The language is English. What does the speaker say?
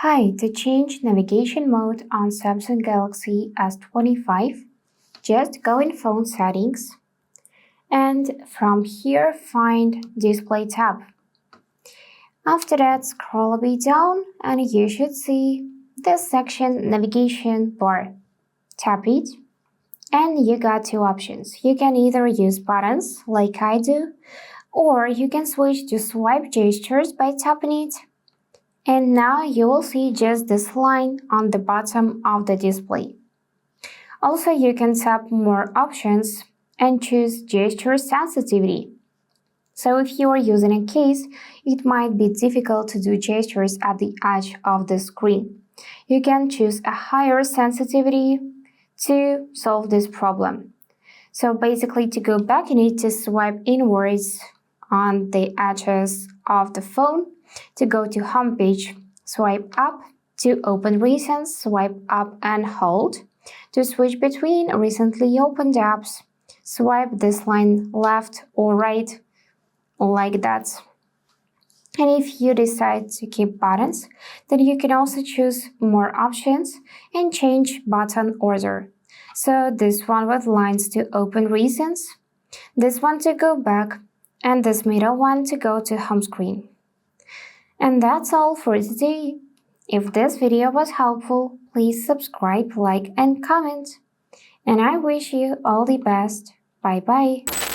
Hi, to change navigation mode on Samsung Galaxy S25, just go in Phone Settings and from here find Display tab. After that, scroll a bit down and you should see this section Navigation bar. Tap it and you got two options. You can either use buttons like I do, or you can switch to swipe gestures by tapping it. And now you will see just this line on the bottom of the display. Also, you can tap more options and choose gesture sensitivity. So if you are using a case, it might be difficult to do gestures at the edge of the screen. You can choose a higher sensitivity to solve this problem. So basically, to go back, you need to swipe inwards on the edges of the phone. To go to home page, swipe up. To open recent, swipe up and hold. To switch between recently opened apps, swipe this line left or right, like that. And if you decide to keep buttons, then you can also choose more options and change button order. So this one with lines to open recents, this one to go back, and this middle one to go to home screen. And that's all for today. If this video was helpful, please subscribe, like, and comment. And I wish you all the best. Bye bye.